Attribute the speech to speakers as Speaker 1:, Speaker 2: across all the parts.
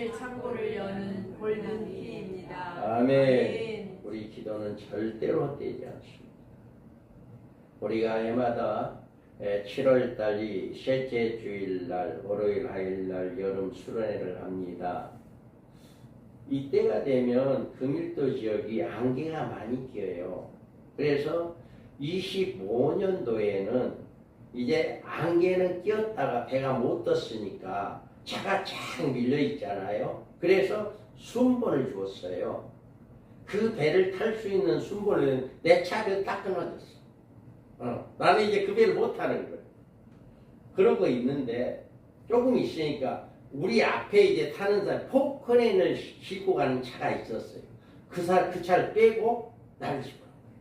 Speaker 1: 하늘 창고를 여는 골든 키입니다.
Speaker 2: 아멘. 우리 기도는 절대로 헛되지 않습니다. 우리가 해마다 7월달이 셋째 주일날 월요일 화요일날 여름 수련회를 합니다. 이때가 되면 금일도 지역이 안개가 많이 껴요. 그래서 25년도에는 이제 안개는 끼었다가 배가 못 떴으니까 차가 쫙 밀려 있잖아요. 그래서 순번을 주었어요. 그 배를 탈 수 있는 순번을 내 차를 딱 끊어졌어. 나는 이제 그 배를 못 타는 거예요. 그런 거 있는데 조금 있으니까 우리 앞에 이제 타는 사람 포크레인을 싣고 가는 차가 있었어요. 그 차를 빼고 나를 집어넣은 거예요.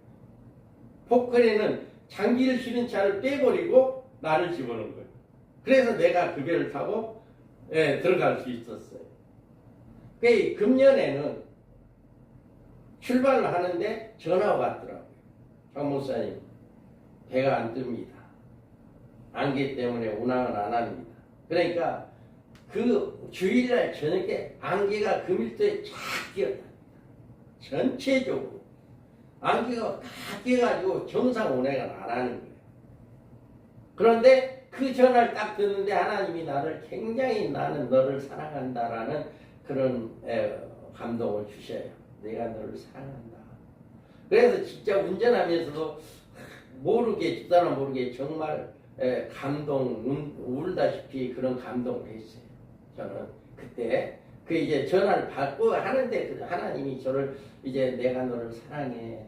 Speaker 2: 포크레인은 장기를 실은 차를 빼버리고 나를 집어넣은 거예요. 그래서 내가 그 배를 타고 들어갈 수 있었어요. 그 금년에는 출발을 하는데 전화가 왔더라고요. 장 목사님, 배가 안 뜹니다. 안개 때문에 운항을 안 합니다. 그러니까 그 주일날 저녁에 안개가 금일도에 쫙 끼었답니다. 전체적으로 안개가 다 끼어가지고 정상 운행을 안 하는 거예요. 그런데 그 전화를 딱 듣는데 하나님이 나를 굉장히 나는 너를 사랑한다라는 그런 감동을 주셔요. 내가 너를 사랑한다. 그래서 진짜 운전하면서도 모르게 집사람 모르게 정말 감동 울다시피 그런 감동을 했어요. 저는 그때 그 이제 전화를 받고 하는데 그 하나님이 저를 이제 내가 너를 사랑해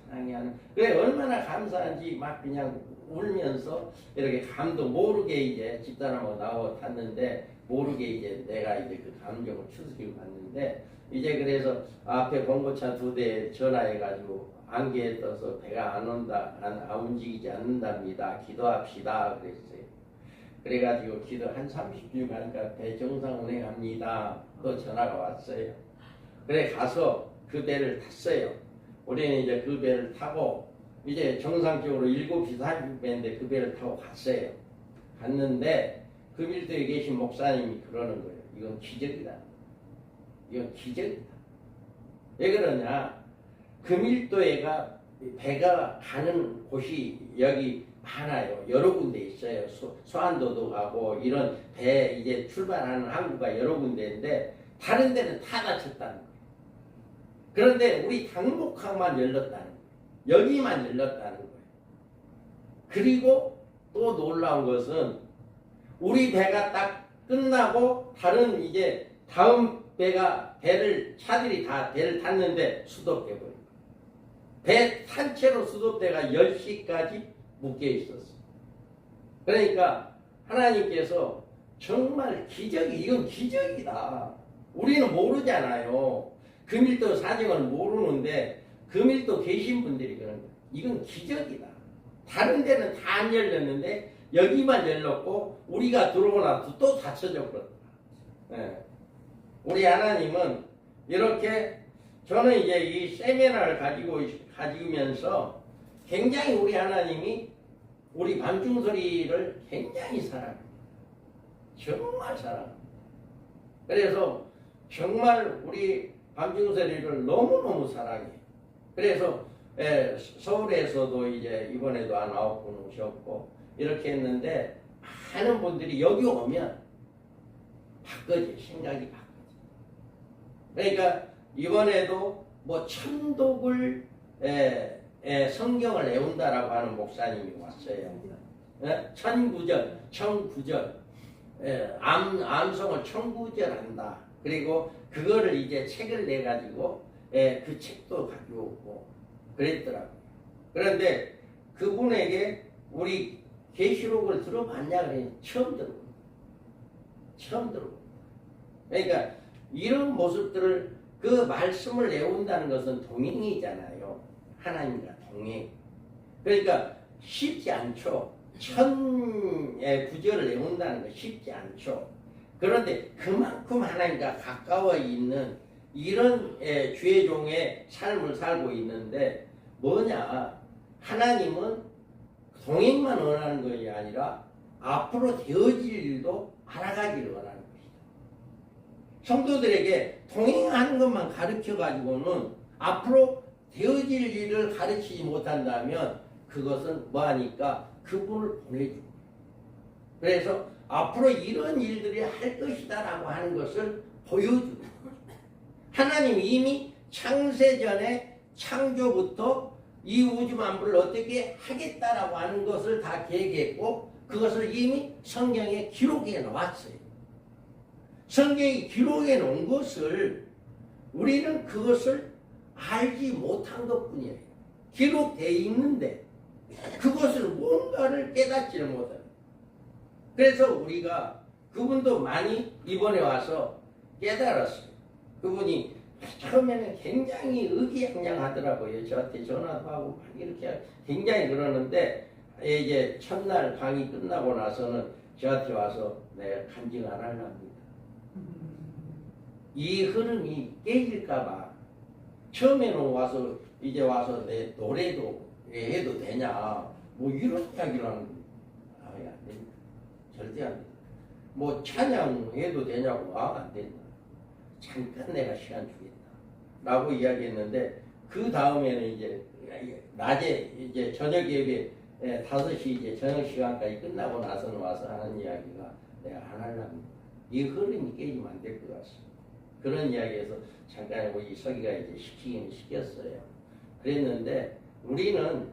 Speaker 2: 하는 그래 얼마나 감사한지 막 그냥 울면서 이렇게 감동 모르게 이제 집사람하고 나와 탔는데 모르게 이제 내가 이제 그 감정을 추스리고 갔는데 이제 그래서 앞에 봉고차 2대 전화해가지고 안개에 떠서 배가 안 온다, 안 움직이지 않는답니다. 기도합시다 그랬어요. 그래가지고 기도 한 30분 가니까 배 정상 운행합니다. 또 전화가 왔어요. 그래 가서 그 배를 탔어요. 우리는 이제 그 배를 타고 이제 정상적으로 7시 40분인데 그 배를 타고 갔어요. 갔는데 그 밀도에 계신 목사님이 그러는 거예요. 이건 기적이다. 이건 기적이다. 왜 그러냐? 금일도에가 배가 가는 곳이 여기 많아요. 여러 군데 있어요. 소안도도 가고 이런 배 이제 출발하는 항구가 여러 군데인데 다른 데는 다 닫혔다는 거예요. 그런데 우리 당목항만 열렸다는 거예요. 여기만 열렸다는 거예요. 그리고 또 놀라운 것은 우리 배가 딱 끝나고 다른 이제 다음 차들이 다 배를 탔는데 수도돼 버린 거예요. 배 탄 채로 수도대가 10시까지 묶여 있었어요. 그러니까 하나님께서 정말 이건 기적이다. 우리는 모르잖아요. 금일도 사정을 모르는데 금일도 계신 분들이 그런 거예요. 이건 기적이다. 다른 데는 다 안 열렸는데 여기만 열렸고 우리가 들어오고 나서 또 닫혀져 버렸다. 네. 우리 하나님은 이렇게 저는 이제 이 세미나를 가지면서 굉장히 우리 하나님이 우리 밤중소리를 굉장히 사랑합니다. 정말 사랑합니다. 그래서 정말 우리 밤중소리를 너무너무 사랑해요. 그래서 서울에서도 이제 이번에도 한 9분 오셨고 이렇게 했는데 많은 분들이 여기 오면 생각이 바뀌어져. 그러니까 이번에도 뭐 천독을 성경을 외운다라고 하는 목사님이 왔어요. 천구절 암송을 천구절한다. 그리고 그거를 이제 책을 내 가지고 그 책도 가지고 오고 그랬더라고요. 그런데 그분에게 우리 계시록을 들어봤냐 그래요. 처음 들어. 그러니까 이런 모습들을 그 말씀을 외운다는 것은 동행이잖아요. 하나님과 동행. 그러니까 쉽지 않죠. 구절을 외운다는 거 쉽지 않죠. 그런데 그만큼 하나님과 가까워 있는 이런 주의 종의 삶을 살고 있는데 뭐냐? 하나님은 동행만 원하는 것이 아니라 앞으로 되어질 일도 알아가기를 원하는 것이다. 성도들에게 동행하는 것만 가르쳐 가지고는 앞으로 되어질 일을 가르치지 못한다면 그것은 뭐하니까 그분을 보내주고, 그래서 앞으로 이런 일들이 할 것이다 라고 하는 것을 보여주고, 하나님이 이미 창세전에 창조부터 이 우주 만물을 어떻게 하겠다라고 하는 것을 다 계획했고 그것을 이미 성경에 기록해 놓았어요. 성경이 기록해 놓은 것을 우리는 그것을 알지 못한 것뿐이에요. 기록되어 있는데 그것을 뭔가를 깨닫지를 못해요. 그래서 우리가 그분도 많이 이번에 와서 깨달았어요. 그분이 처음에는 굉장히 의기양양하더라고요. 저한테 전화도 하고 이렇게 굉장히 그러는데 이제 첫날 강의 끝나고 나서는 저한테 와서 내가 간증 안 하랍니다. 이 흐름이 깨질까봐 처음에는 와서 이제 와서 내 노래도 해도 되냐 뭐 이런 이야기를 하는 거예요. 안 됩니다. 절대 안 됩니다. 뭐 찬양 해도 되냐고 안 된다. 잠깐 내가 시간 주겠다 라고 이야기했는데 그 다음에는 이제 낮에 이제 저녁 예배 5시 이제 저녁 시간까지 끝나고 나서는 와서 하는 이야기가 내가 안 하려합니다. 이 흐름이 깨지면 안 될 것 같습니다. 그런 이야기에서 잠깐 우리 서기가 이제 시키긴 시켰어요. 그랬는데 우리는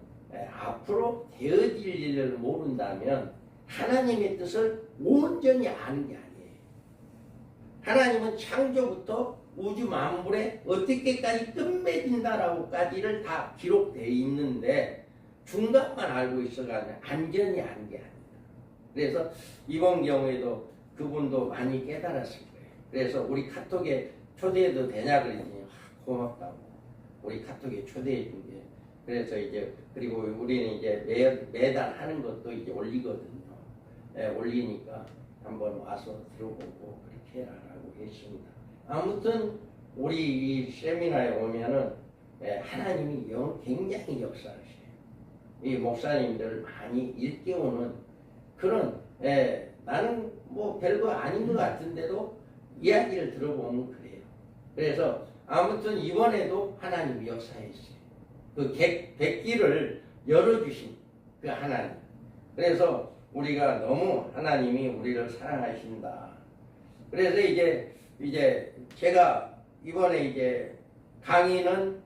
Speaker 2: 앞으로 되어질 일을 모른다면 하나님의 뜻을 온전히 아는 게 아니에요. 하나님은 창조부터 우주 만물에 어떻게까지 끝맺은다라고까지를 다 기록되어 있는데 중간만 알고 있어가지고 안전히 아는 게 아니다. 그래서 이번 경우에도 그분도 많이 깨달았을 거예요. 그래서 우리 카톡에 초대해도 되냐 그랬더니 고맙다고 우리 카톡에 초대해 준 게. 그래서 이제 그리고 우리는 이제 매달 하는 것도 이제 올리거든요. 올리니까 한번 와서 들어보고 그렇게 해라라고 했습니다. 아무튼 우리 이 세미나에 오면은 하나님이 굉장히 역사하셔요. 이 목사님들 많이 일깨우는 그런 나는 뭐 별거 아닌 것 같은데도 이야기를 들어보면 그래요. 그래서 아무튼 이번에도 하나님이 역사했어요. 그 백기를 열어주신 그 하나님. 그래서 우리가 너무 하나님이 우리를 사랑하신다. 그래서 이제 제가 이번에 이제 강의는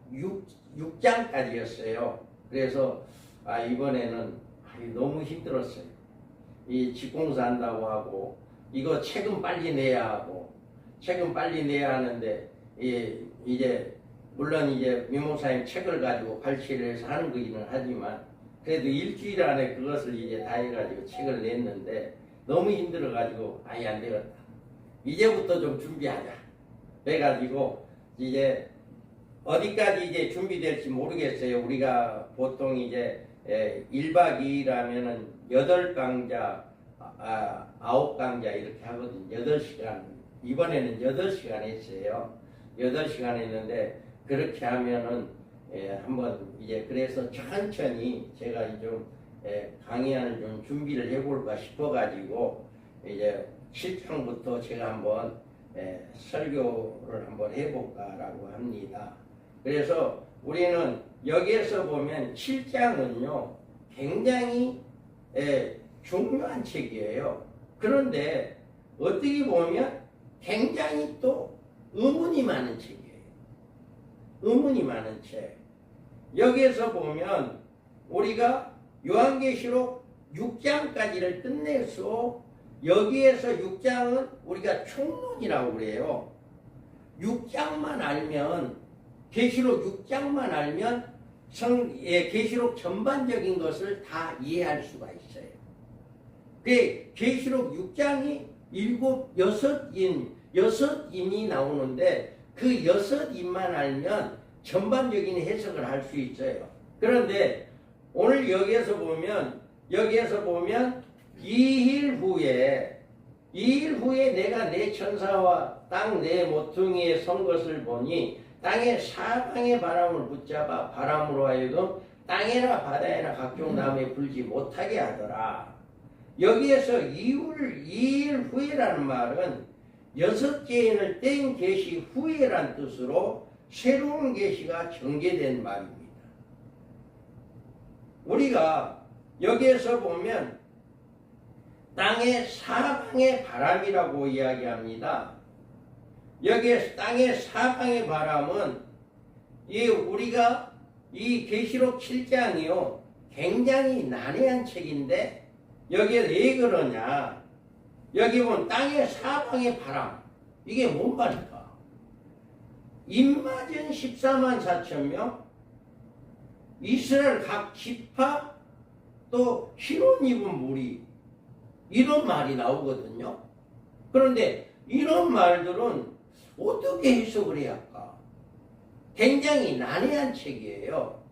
Speaker 2: 6장까지였어요. 그래서 이번에는 너무 힘들었어요. 이 집공사 한다고 하고 이거 책은 빨리 내야 하고 책은 빨리 내야 하는데 이제 물론 이제 미목사님 책을 가지고 발췌를 해서 하는 거기는 하지만 그래도 일주일 안에 그것을 이제 다 해가지고 책을 냈는데 너무 힘들어가지고 아예 안 되겠다. 이제부터 좀 준비하자. 그래가지고 이제 어디까지 이제 준비될지 모르겠어요. 우리가 보통 이제 1박 2일 하면은 8강좌, 9강좌 이렇게 하거든요. 8시간. 이번에는 8시간 했어요. 8시간 했는데 그렇게 하면은 한번 이제 그래서 천천히 제가 좀 강의안을 좀 준비를 해볼까 싶어가지고 이제 7장부터 제가 한번 설교를 한번 해볼까라고 합니다. 그래서 우리는 여기에서 보면 7장은요 굉장히 중요한 책이에요. 그런데 어떻게 보면 굉장히 또 의문이 많은 책이에요. 의문이 많은 책. 여기에서 보면 우리가 요한계시록 6장까지를 끝내서 여기에서 6장은 우리가 총론이라고 그래요. 6장만 알면 계시록 6장만 알면 계시록 전반적인 것을 다 이해할 수가 있어요. 그 계시록 6장이 6인이 나오는데 그 6인만 알면 전반적인 해석을 할 수 있어요. 그런데 오늘 여기에서 보면 2일 후에 내가 내 천사와 땅 내 모퉁이에 선 것을 보니 땅의 사방의 바람을 붙잡아 바람으로 하여금 땅에나 바다에나 각종 나무에 불지 못하게 하더라. 여기에서 2일 후에라는 말은 여섯째 인을 뗀 계시 후에란 뜻으로 새로운 계시가 전개된 말입니다. 우리가 여기에서 보면 땅의 사방의 바람이라고 이야기합니다. 여기에 땅의 사방의 바람은 우리가 이 계시록 7장이요 굉장히 난해한 책인데 여기에 왜 그러냐? 여기 보면 땅의 사방의 바람, 이게 뭔 말일까? 인마전 14만 4천 명, 이스라엘 각 지파, 또 흰옷 입은 무리, 이런 말이 나오거든요. 그런데 이런 말들은 어떻게 해석을 해야 할까? 굉장히 난해한 책이에요.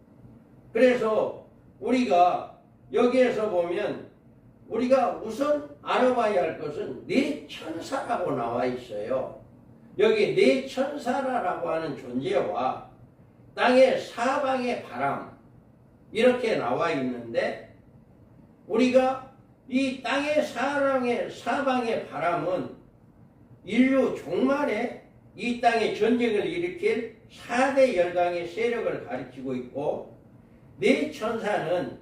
Speaker 2: 그래서 우리가 여기에서 보면 우리가 우선 알아봐야 할 것은 네 천사라고 나와 있어요. 여기 네 천사라고 하는 존재와 땅의 사방의 바람, 이렇게 나와 있는데 우리가 이 땅의 사방의 바람은 인류 종말에 이 땅에 전쟁을 일으킬 4대 열강의 세력을 가리키고 있고, 네 천사는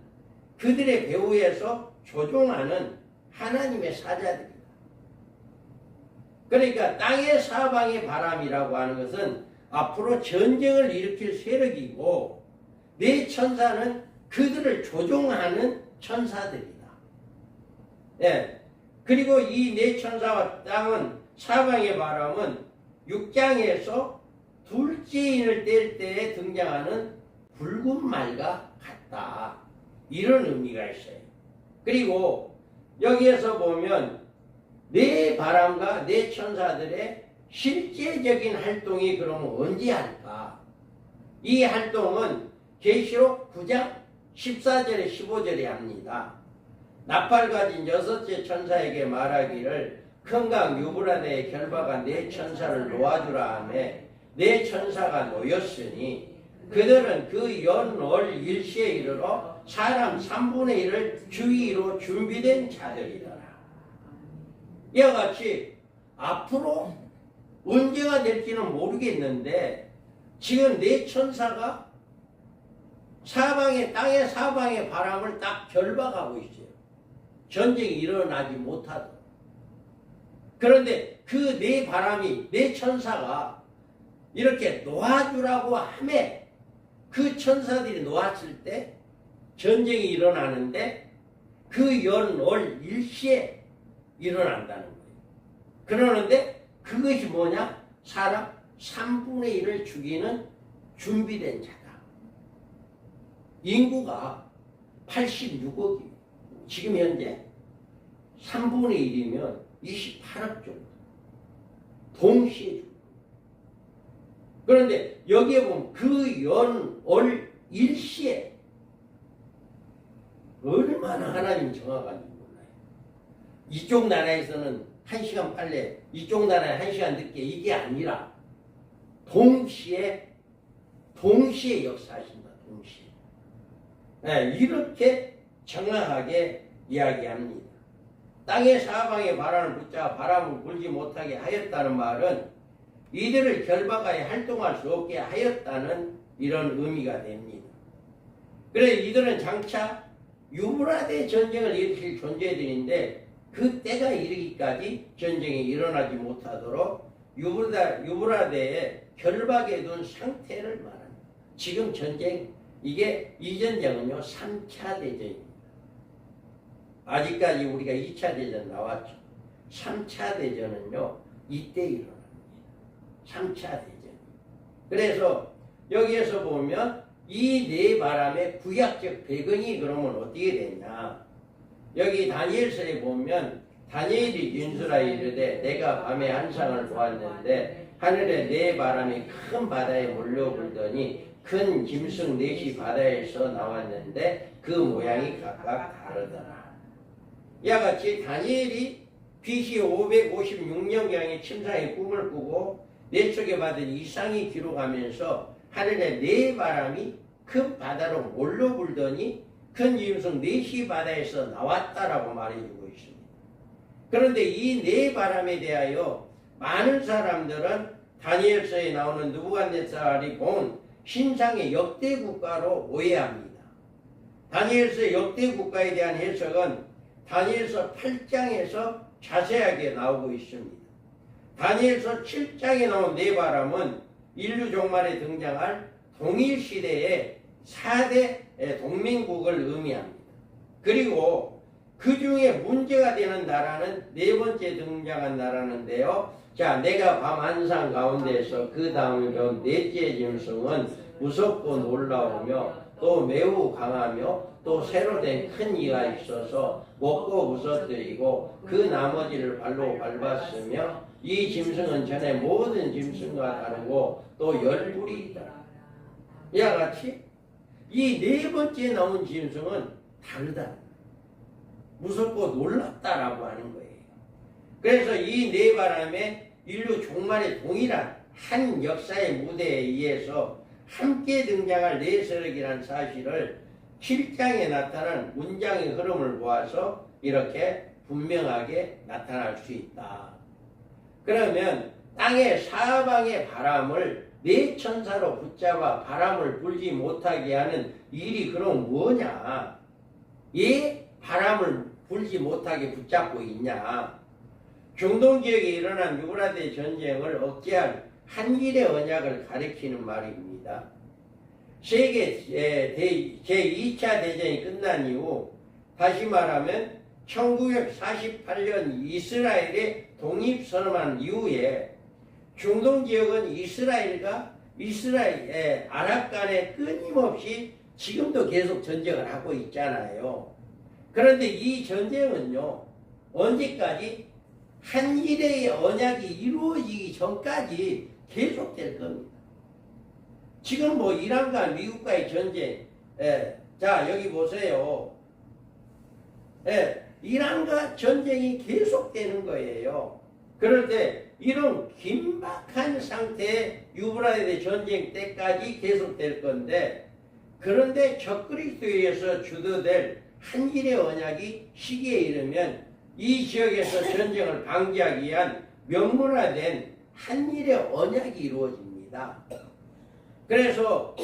Speaker 2: 그들의 배후에서 조종하는 하나님의 사자들이다. 그러니까 땅의 사방의 바람이라고 하는 것은 앞으로 전쟁을 일으킬 세력이고, 네 천사는 그들을 조종하는 천사들이다. 예. 그리고 이 네 천사와 땅은 사방의 바람은 6장에서 둘째 인을 뗄 때에 등장하는 붉은 말과 같다. 이런 의미가 있어요. 그리고 여기에서 보면 네 바람과 네 천사들의 실제적인 활동이 그러면 언제 할까? 이 활동은 계시록 9장 14절에 15절에 합니다. 나팔 가진 여섯째 천사에게 말하기를 큰 강 유브라데의 결바가 네 천사를 놓아주라 하매 네 천사가 놓였으니 그들은 그 연월 일시에 이르러 사람 3분의 1을 주위로 준비된 자들이더라. 이와 같이 앞으로 언제가 될지는 모르겠는데 지금 네 천사가 땅의 사방의 바람을 딱 결박하고 있어요. 전쟁이 일어나지 못하도록. 그런데 그 네 바람이, 네 천사가 이렇게 놓아주라고 하매 그 천사들이 놓았을 때 전쟁이 일어나는데 그 연월 일시에 일어난다는 거예요. 그러는데 그것이 뭐냐? 사람 3분의 1을 죽이는 준비된 자다. 인구가 86억이에요. 지금 현재 3분의 1이면 28억 정도. 동시에 죽고. 그런데 여기에 보면 그 연월 일시에 얼마나 하나님 정확한지 몰라요. 이쪽 나라에서는 1시간 빨리, 이쪽 나라에 1시간 늦게, 이게 아니라 동시에 역사하신다. 동시에. 네, 이렇게 정확하게 이야기합니다. 땅의 사방에 바람을 붙잡아 바람을 불지 못하게 하였다는 말은 이들을 결박하여 활동할 수 없게 하였다는 이런 의미가 됩니다. 그래서 이들은 장차 유브라데 전쟁을 일으킬 존재들인데 그 때가 이르기까지 전쟁이 일어나지 못하도록 유브라데에 결박해 둔 상태를 말합니다. 지금 전쟁, 이 전쟁은요 3차 대전입니다. 아직까지 우리가 2차 대전 나왔죠. 3차 대전은요 이때 일어납니다. 3차 대전. 그래서 여기에서 보면 이 네 바람의 구약적 배경이 그러면 어떻게 되냐? 여기 다니엘서에 보면 다니엘이 윤수라 이르되 내가 밤에 한상을 보았는데 하늘에 네 바람이 큰 바다에 몰려불더니 큰 짐승 넷이 바다에서 나왔는데 그 모양이 각각 다르더라. 이와 같이 다니엘이 BC 556년경에 침상의 꿈을 꾸고 내 쪽에 받은 이상이 기록하면서 하늘에 네 바람이 큰 바다로 몰려불더니 큰 짐승 넷이 바다에서 나왔다라고 말해주고 있습니다. 그런데 이 네 바람에 대하여 많은 사람들은 다니엘서에 나오는 느부갓네살이 본 신상의 역대 국가로 오해합니다. 다니엘서의 역대 국가에 대한 해석은 다니엘서 8장에서 자세하게 나오고 있습니다. 다니엘서 7장에 나온 네바람은 인류 종말에 등장할 동일시대의 4대 동맹국을 의미합니다. 그리고 그 중에 문제가 되는 나라는 네 번째 등장한 나라는데요. 자, 내가 밤 한상 가운데에서 그 다음에 배운 넷째 짐승은 무섭고 놀라우며 또 매우 강하며 또 새로 된 큰 이가 있어서 먹고 부서뜨리고 그 나머지를 발로 밟았으며 이 짐승은 전에 모든 짐승과 다르고 또 열뿔이 있다. 이와 같이 이 네 번째 나온 짐승은 다르다. 무섭고 놀랍다라고 하는 거예요. 그래서 이 네 바람에 인류 종말의 동일한 한 역사의 무대에 의해서 함께 등장할 네 세력이라는 사실을 7장에 나타난 문장의 흐름을 보아서 이렇게 분명하게 나타날 수 있다. 그러면 땅의 사방의 바람을 네 천사로 붙잡아 바람을 불지 못하게 하는 일이 그럼 뭐냐? 왜 바람을 불지 못하게 붙잡고 있냐? 중동 지역에 일어난 유브라데 전쟁을 억제할 한일의 언약을 가리키는 말입니다. 세계 제2차 대전이 끝난 이후 다시 말하면 1948년 이스라엘의 독립선언한 이후에 중동 지역은 이스라엘과 아랍 간에 끊임없이 지금도 계속 전쟁을 하고 있잖아요. 그런데 이 전쟁은요, 언제까지? 한일의 언약이 이루어지기 전까지 계속될 겁니다. 지금 뭐 이란과 미국과의 전쟁, 자 여기 보세요. 이란과 전쟁이 계속되는 거예요. 그럴 때 이런 긴박한 상태의 유브라데 전쟁 때까지 계속될 건데, 그런데 적그리스도에서 주도될 한일의 언약이 시기에 이르면 이 지역에서 전쟁을 방지하기 위한 명문화된 한일의 언약이 이루어집니다. 그래서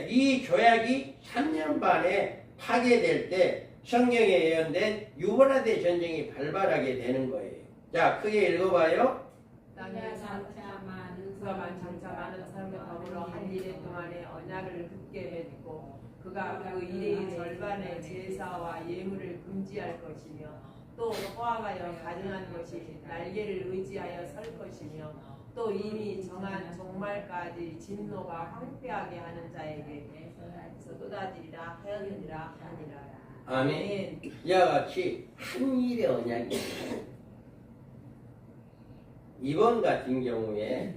Speaker 2: 이 조약이 3년 반에 파괴될 때 성경에 예언된 유브라데 전쟁이 발발하게 되는 거예요. 자, 크게 읽어봐요.
Speaker 1: 땅에 장차 많은 사람과 더불어 한 일해 동안에 언약을 굳게 맺고 그가 그 일의 절반의 제사와 예물을 금지할 것이며 또 포함하여 가증한 것이 날개를 의지하여 설 것이며 또 이미 정한 종말까지 진노가 황폐하게 하는 자에게 쏟아지리라 하였느니라 하니라.
Speaker 2: 아멘. 이와 같이 한일의 언약이 이번 같은 경우에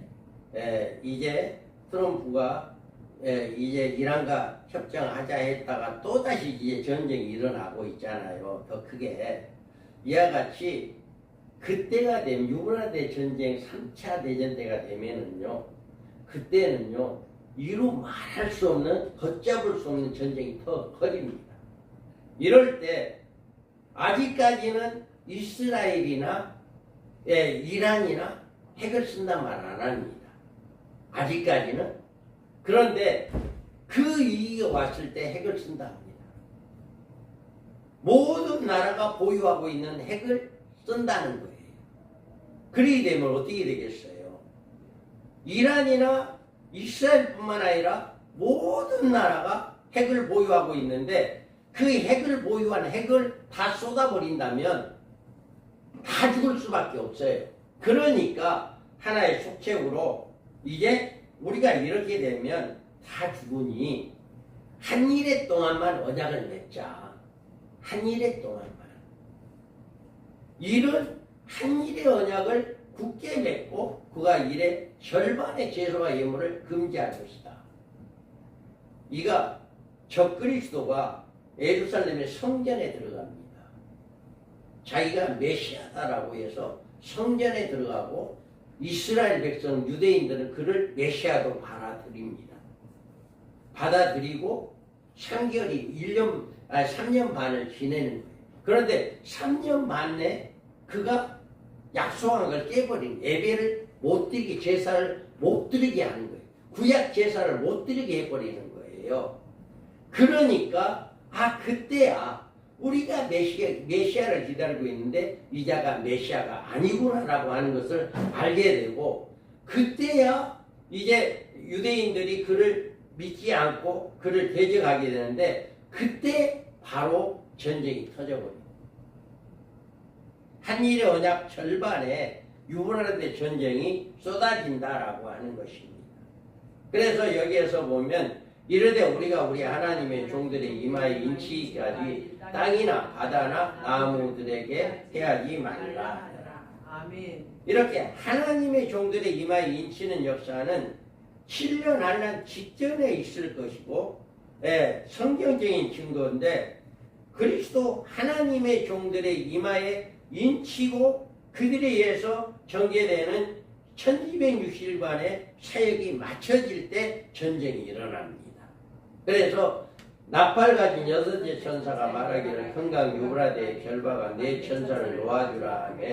Speaker 2: 이제 트럼프가 이제 이란과 협정하자 했다가 또다시 이제 전쟁이 일어나고 있잖아요. 더 크게. 이와 같이 그때가 되면 유브라데 전쟁 3차 대전 때가 되면은요, 그때는요 이루 말할 수 없는, 걷잡을 수 없는 전쟁이 더 커집니다. 이럴 때 아직까지는 이스라엘이나 이란이나 핵을 쓴단 말 안 합니다. 아직까지는. 그런데 그 위기가 왔을 때 핵을 쓴다 합니다. 모든 나라가 보유하고 있는 핵을 쓴다는 거예요. 그렇게 되면 어떻게 되겠어요? 이란이나 이스라엘뿐만 아니라 모든 나라가 핵을 보유하고 있는데 그 핵을 보유한 핵을 다 쏟아버린다면 다 죽을 수밖에 없어요. 그러니까 하나의 속책으로 이제 우리가 이렇게 되면 다 죽으니 한 일해 동안만 언약을 맺자. 한 일해 동안만. 이런 한 일의 언약을 굳게 맺고 그가 일의 절반의 제사와 예물을 금지할 것이다. 이가 적그리스도가 예루살렘의 성전에 들어갑니다. 자기가 메시아다라고 해서 성전에 들어가고 이스라엘 백성 유대인들은 그를 메시아로 받아들입니다. 받아들이고 3년 반을 지내는 거예요. 그런데 3년 반 내 그가 약속한 걸 깨버린 예배를 못 드리게 제사를 못 드리게 하는 거예요. 구약 제사를 못 드리게 해버리는 거예요. 그러니까 그때야 우리가 메시아를 기다리고 있는데 이 자가 메시아가 아니구나라고 하는 것을 알게 되고 그때야 이제 유대인들이 그를 믿지 않고 그를 대적하게 되는데 그때 바로 전쟁이 터져버려요. 한일의 언약 절반에 유브라데 전쟁이 쏟아진다라고 하는 것입니다. 그래서 여기에서 보면 이르되 우리가 우리 하나님의 종들의 이마에 인치기까지 땅이나 바다나 나무들에게 해하지 말라.
Speaker 1: 아멘.
Speaker 2: 이렇게 하나님의 종들의 이마에 인치는 역사는 7년 한란 직전에 있을 것이고 성경적인 증거인데 그리스도 하나님의 종들의 이마에 인치고 그들에 의해서 전개되는 1260일간의 사역이 마쳐질 때 전쟁이 일어납니다. 그래서 나팔 가진 6째 천사가 말하기를 큰강 유브라데의 결박한 네 천사를 놓아주라 하며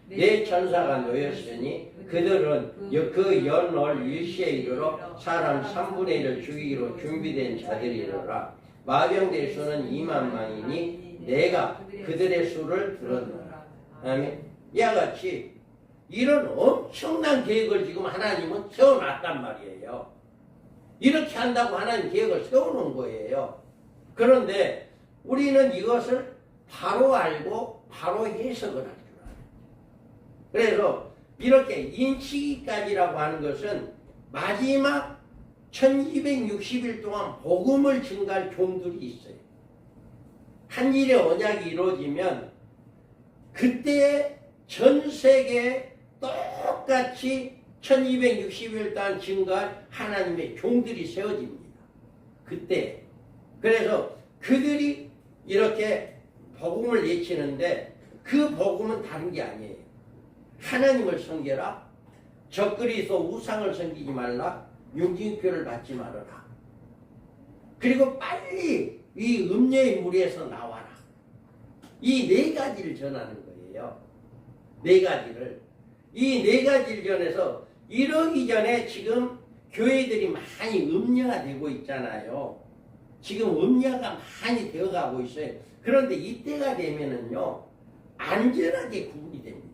Speaker 2: 네 천사가 놓였으니 그들은 그 연월 일시에 이르러 사람 3분의 1을 죽이기로 준비된 자들이로라. 마병될 수는 2만만이니 내가 그들의 수를 들었노라. 아멘. 이와 같이 이런 엄청난 계획을 지금 하나님은 세워놨단 말이에요. 이렇게 한다고 하나님 계획을 세워놓은 거예요. 그런데 우리는 이것을 바로 알고 바로 해석을 할 줄 알아요. 그래서 이렇게 인치기까지라고 하는 것은 마지막 1260일 동안 복음을 증가할 종들이 있어요. 한일의 언약이 이루어지면 그때 전 세계에 똑같이 1260일 동안 증가할 하나님의 종들이 세워집니다. 그때. 그래서 그들이 이렇게 복음을 외치는데 그 복음은 다른 게 아니에요. 하나님을 섬겨라. 적그리스도 우상을 섬기지 말라. 융징표를 받지 말아라. 그리고 빨리 이 음녀의 무리에서 나와라. 이 네 가지를 전하는 거예요. 네 가지를. 이 네 가지를 전해서 이러기 전에 지금 교회들이 많이 음녀가 되고 있잖아요. 지금 음녀가 많이 되어가고 있어요. 그런데 이때가 되면은요, 안전하게 구분이 됩니다.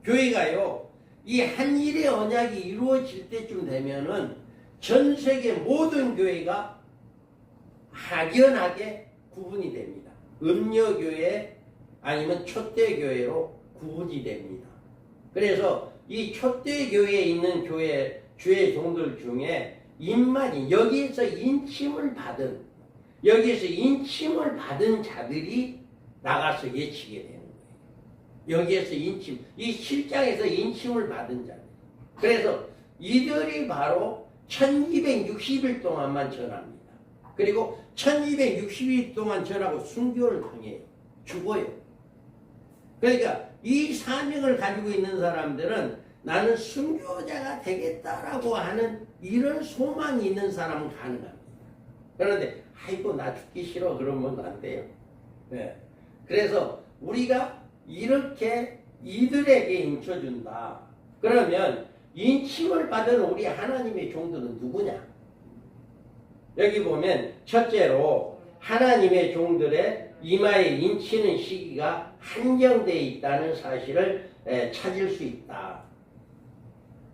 Speaker 2: 교회가요, 이 한일의 언약이 이루어질 때쯤 되면은 전 세계 모든 교회가 확연하게 구분이 됩니다. 음녀교회 아니면 촛대교회로 구분이 됩니다. 그래서 이 촛대교회에 있는 교회 주의 종들 중에 인만이 여기에서 인침을 받은 자들이 나가서 예치게 되는 거예요. 여기에서 인침, 이 실장에서 인침을 받은 자들. 그래서 이들이 바로 1260일 동안만 전합니다. 그리고 1260일 동안 전하고 순교를 당해요. 죽어요. 그러니까 이 사명을 가지고 있는 사람들은 나는 순교자가 되겠다라고 하는 이런 소망이 있는 사람은 가능합니다. 그런데 아이고 나 죽기 싫어 그러면 안 돼요. 네. 그래서 우리가 이렇게 이들에게 인쳐준다. 그러면 인침을 받은 우리 하나님의 종들은 누구냐? 여기 보면 첫째로 하나님의 종들의 이마에 인치는 시기가 한정되어 있다는 사실을 찾을 수 있다.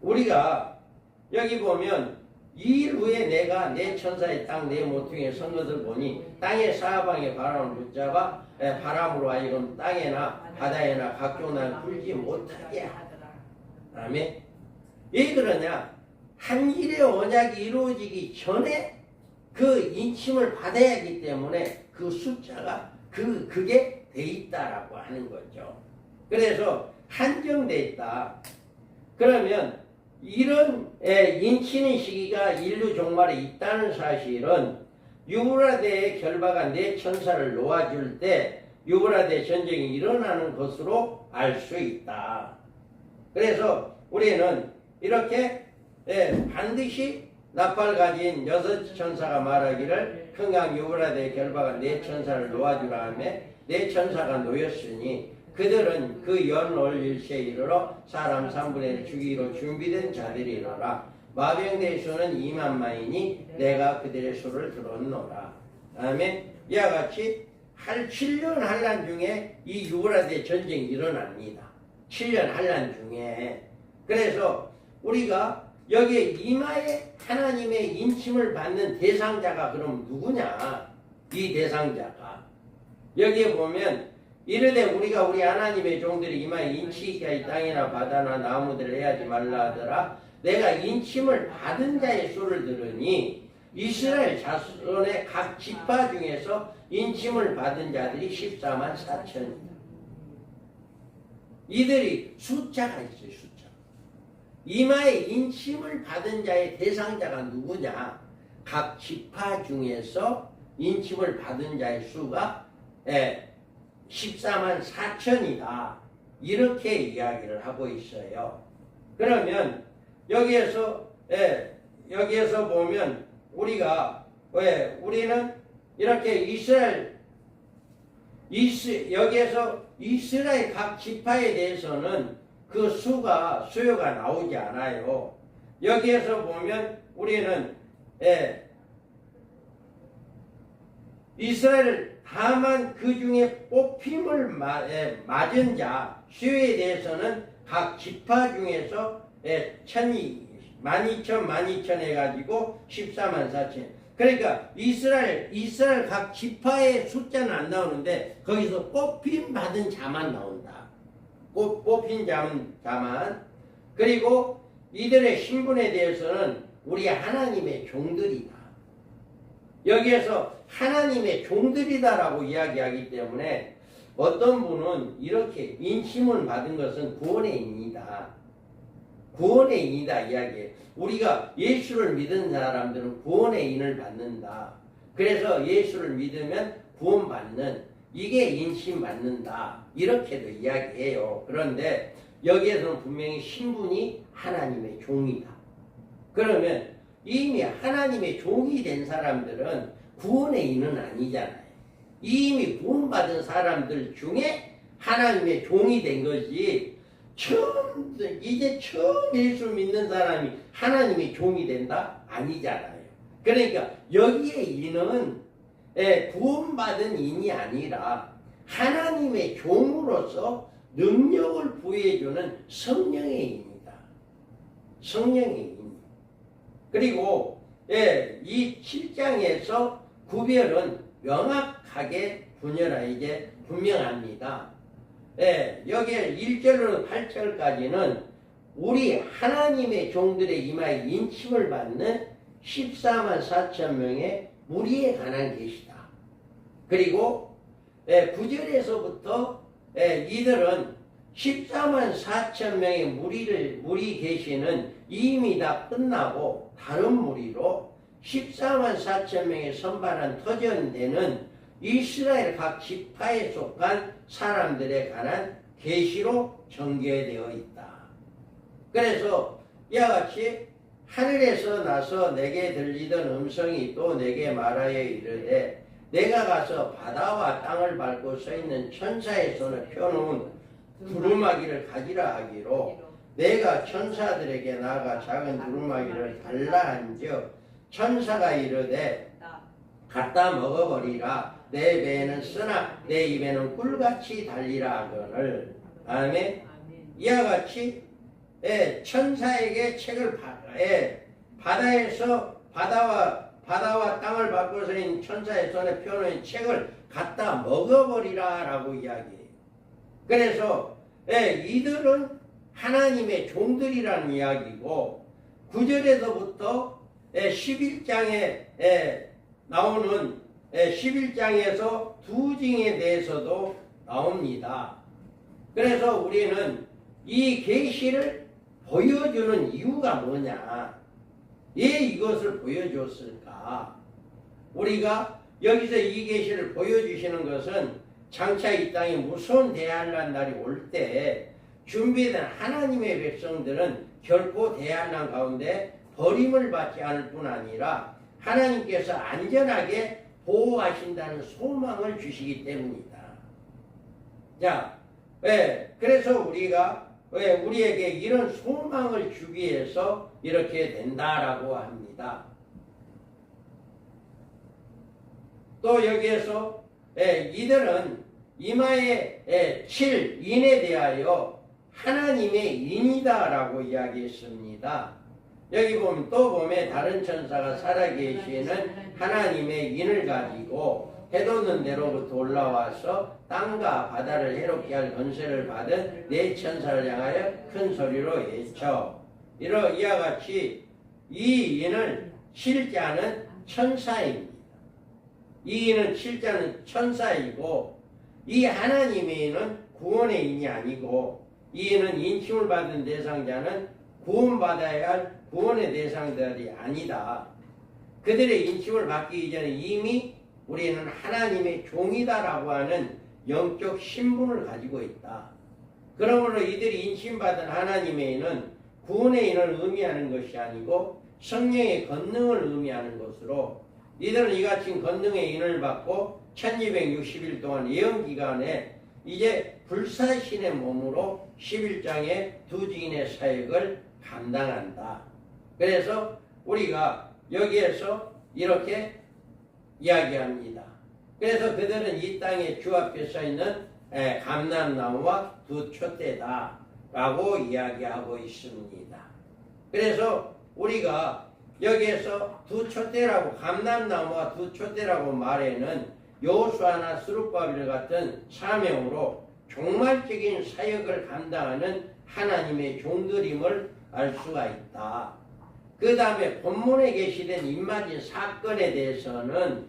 Speaker 2: 우리가 여기 보면 2일 후에 내가 내 천사의 땅 내 모퉁이에 선 것을 보니 땅의 사방에 바람을 붙잡아 바람으로 하여금 땅에나 바다에나 각종 날 불지 못하게 하더라. 아멘. 왜 그러냐? 한일의 언약이 이루어지기 전에 그 인침을 받아야 하기 때문에 그 숫자가 그게 돼 있다라고 하는 거죠. 그래서 한정돼 있다. 그러면 이런 인치는 시기가 인류 종말에 있다는 사실은 유브라데의 결박한 네 천사를 놓아줄 때 유브라데 전쟁이 일어나는 것으로 알 수 있다. 그래서 우리는 이렇게 반드시 나팔 가진 6천사가 말하기를 큰강 유브라데의 결박한 네 천사를 놓아주라 하며 네 천사가 놓였으니 그들은 그 연올 일시에 이르러 사람 3분의 1 죽이기로 준비된 자들이로라. 마병대의 수는 2만마이니 내가 그들의 수를 들었노라. 다음에 이와 같이 7년 한란 중에 이 유브라데 전쟁이 일어납니다. 7년 한란 중에. 그래서 우리가 여기에 이마에 하나님의 인침을 받는 대상자가 그럼 누구냐? 이 대상자가 여기에 보면 이르되 우리가 우리 하나님의 종들이 이마에 인치기가 이 땅이나 바다나 나무들을 해하지 말라 하더라. 내가 인침을 받은 자의 수를 들으니 이스라엘 자손의 각 지파 중에서 인침을 받은 자들이 14만 4천이다. 이들이 숫자가 있어요. 숫자. 이마에 인침을 받은 자의 대상자가 누구냐? 각 지파 중에서 인침을 받은 자의 수가 14만 4천이다. 이렇게 이야기를 하고 있어요. 그러면 여기에서 보면 우리는 이렇게 여기에서 이스라엘 각 지파에 대해서는 그 수요가 나오지 않아요. 여기에서 보면 우리는 이스라엘을 다만 그 중에 뽑힘을 맞은 자 수요에 대해서는 각 지파 중에서 12,000 해가지고 14만 4천. 그러니까 이스라엘 각 지파의 숫자는 안 나오는데 거기서 뽑힘 받은 자만 나온다. 뽑힌 자만. 그리고 이들의 신분에 대해서는 우리 하나님의 종들이다. 여기에서 하나님의 종들이다라고 이야기하기 때문에 어떤 분은 이렇게 인침을 받은 것은 구원의 인이다. 구원의 인이다 이야기해요. 우리가 예수를 믿은 사람들은 구원의 인을 받는다. 그래서 예수를 믿으면 구원받는, 이게 인침 받는다. 이렇게도 이야기해요. 그런데 여기에서는 분명히 신분이 하나님의 종이다. 그러면 이미 하나님의 종이 된 사람들은 구원의 인은 아니잖아요. 이미 구원받은 사람들 중에 하나님의 종이 된 것이 이제 처음 예수 믿는 사람이 하나님의 종이 된다? 아니잖아요. 그러니까 여기에 인은 구원받은 인이 아니라 하나님의 종으로서 능력을 부여해주는 성령의 인이다. 성령의 인. 그리고 이 7장에서 구별은 명확하게 이제 분명합니다. 여기에 1절로 8절까지는 우리 하나님의 종들의 이마에 인침을 받는 14만 4천 명의 무리에 관한 계시다. 그리고 9절에서부터 이들은 14만 4천 명의 무리 계시는 이미 다 끝나고 다른 무리로 14만 4천 명의 선반한 터전되는 이스라엘 각 지파에 속한 사람들에 관한 계시로 전개되어 있다. 그래서 이와 같이 하늘에서 나서 내게 들리던 음성이 또 내게 말하여 이르되 내가 가서 바다와 땅을 밟고 서 있는 천사의 손에 펴놓은 두루마기를 가지라 하기로 내가 천사들에게 나아가 작은 두루마기를 달라 한즉 천사가 이르되 갖다 먹어버리라. 내 배에는 쓰나 내 입에는 꿀같이 달리라 하거늘. 아멘. 이와 같이 천사에게 책을 바다와 땅을 바꿔서 있는 천사의 손에 펴놓은 책을 갖다 먹어버리라 라고 이야기해요. 그래서 이들은 하나님의 종들이라는 이야기고 9절에서부터 11장에 나오는 11장에서 두 징에 대해서도 나옵니다. 그래서 우리는 이 계시를 보여주는 이유가 뭐냐? 왜 이것을 보여줬을까? 우리가 여기서 이 계시를 보여주시는 것은 장차 이 땅에 무서운 대환란 날이 올 때 준비된 하나님의 백성들은 결코 대환란 가운데 버림을 받지 않을 뿐 아니라 하나님께서 안전하게 보호하신다는 소망을 주시기 때문이다. 자, 그래서 우리가 우리에게 이런 소망을 주기 위해서 이렇게 된다라고 합니다. 또 여기에서 이들은 이마의 7인에 대하여 하나님의 인이다라고 이야기했습니다. 여기 보면 또 보면 다른 천사가 살아계시는 하나님의 인을 가지고 해돋는 데로부터 올라와서 땅과 바다를 해롭게 할 권세를 받은 네 천사를 향하여 큰 소리로 외쳐 이와 같이 이 인을 실자는 천사입니다. 이 인은 실자는 천사이고 이 하나님의 인은 구원의 인이 아니고 이 인은 인침을 받은 대상자는 구원받아야 할 구원의 대상들이 아니다. 그들의 인침을 받기 이전에 이미 우리는 하나님의 종이다라고 하는 영적 신분을 가지고 있다. 그러므로 이들이 인침받은 하나님의 인은 구원의 인을 의미하는 것이 아니고 성령의 권능을 의미하는 것으로 이들은 이같이 권능의 인을 받고 1260일 동안 예언기간에 이제 불사신의 몸으로 11장의 두 증인의 사역을 감당한다. 그래서 우리가 여기에서 이렇게 이야기합니다. 그래서 그들은 이 땅에 주 앞에 서 있는 감람나무와 두 촛대다 라고 이야기하고 있습니다. 그래서 우리가 여기에서 두 촛대라고 감람나무와 두 촛대라고 말에는 여호수아나 스룹바벨 같은 사명으로 종말적인 사역을 감당하는 하나님의 종들임을 알 수가 있다. 그 다음에 본문에 게시된 입맞은 사건에 대해서는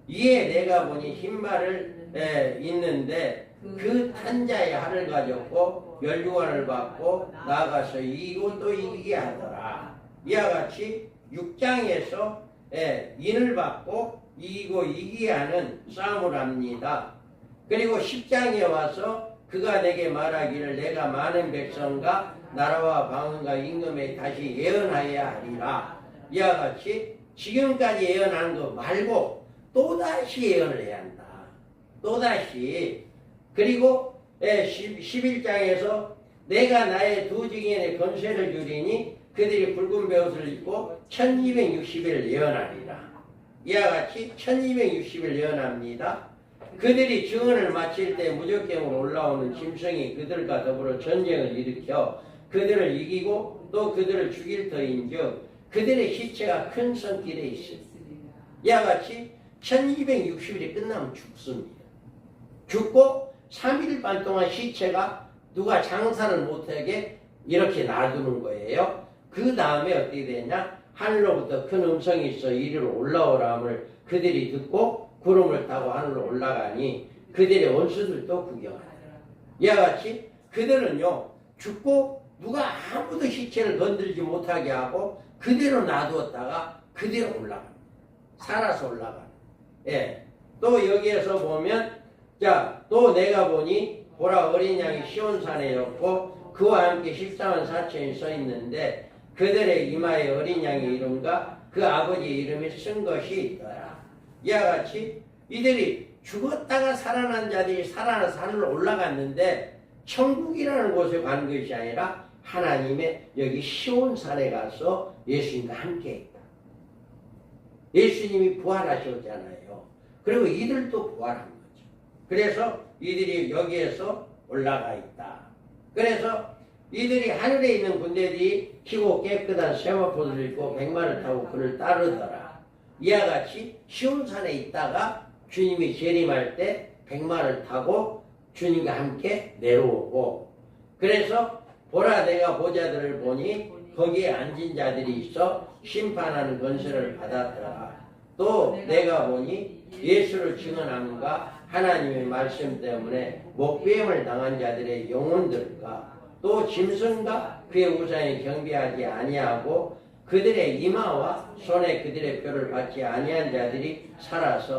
Speaker 2: 이에 내가 보니 흰말을 있는데 그 탄자의 할을 가졌고 멸류관을 받고 나가서 이기고 또 이기게 하더라. 이와 같이 6장에서 인을 받고 이기고 이기게 하는 싸움을 합니다. 그리고 10장에 와서 그가 내게 말하기를 내가 많은 백성과 나라와 방언과 임금에 다시 예언하여야 하리라. 이와 같이 지금까지 예언하는 거 말고 또다시 예언을 해야 한다. 또다시. 그리고 11장에서 내가 나의 두 증인의 권세를 주리니 그들이 붉은 베옷을 입고 1260일 예언하리라. 이와 같이 1260일 예언합니다. 그들이 증언을 마칠 때 무적경으로 올라오는 짐승이 그들과 더불어 전쟁을 일으켜 그들을 이기고 또 그들을 죽일 터인즉 그들의 시체가 큰 성길에 있습니다. 이와 같이 1260일이 끝나면 죽습니다. 죽고 3일 반 동안 시체가 누가 장사를 못하게 이렇게 놔두는 거예요. 그 다음에 어떻게 되냐? 하늘로부터 큰 음성이 있어 이리로 올라오라 함을 그들이 듣고 구름을 타고 하늘로 올라가니 그들의 원수들도 구경하더라. 이와 같이 그들은요 죽고 누가 아무도 시체를 건들지 못하게 하고 그대로 놔두었다가 그대로 올라갑니다. 살아서 올라가는. 또 여기에서 보면 또 내가 보니 보라 어린 양이 시온산에였고 그와 함께 14만 4천이 서 있는데 그들의 이마에 어린 양의 이름과 그 아버지의 이름이 쓴 것이 있더라. 이와 같이 이들이 죽었다가 살아난 자들이 살아나서 하늘로 올라갔는데 천국이라는 곳에 간 것이 아니라 하나님의 여기 시온산에 가서 예수님과 함께 했다. 예수님이 부활하셨잖아요. 그리고 이들도 부활한 거죠. 그래서 이들이 여기에서 올라가 있다. 그래서 이들이 하늘에 있는 군대들이 희고 깨끗한 세마포를 입고 백마를 타고 그를 따르더라. 이와 같이 시온산에 있다가 주님이 재림할 때 백마를 타고 주님과 함께 내려오고 그래서 보라 내가 보자들을 보니 거기에 앉은 자들이 있어 심판하는 권세를 받았더라. 또 내가 보니 예수를 증언함과 하나님의 말씀 때문에 목배임을 당한 자들의 영혼들과 또 짐승과 그의 우상에 경배하지 아니하고 그들의 이마와 손에 그들의 뼈를 받지 아니한 자들이 살아서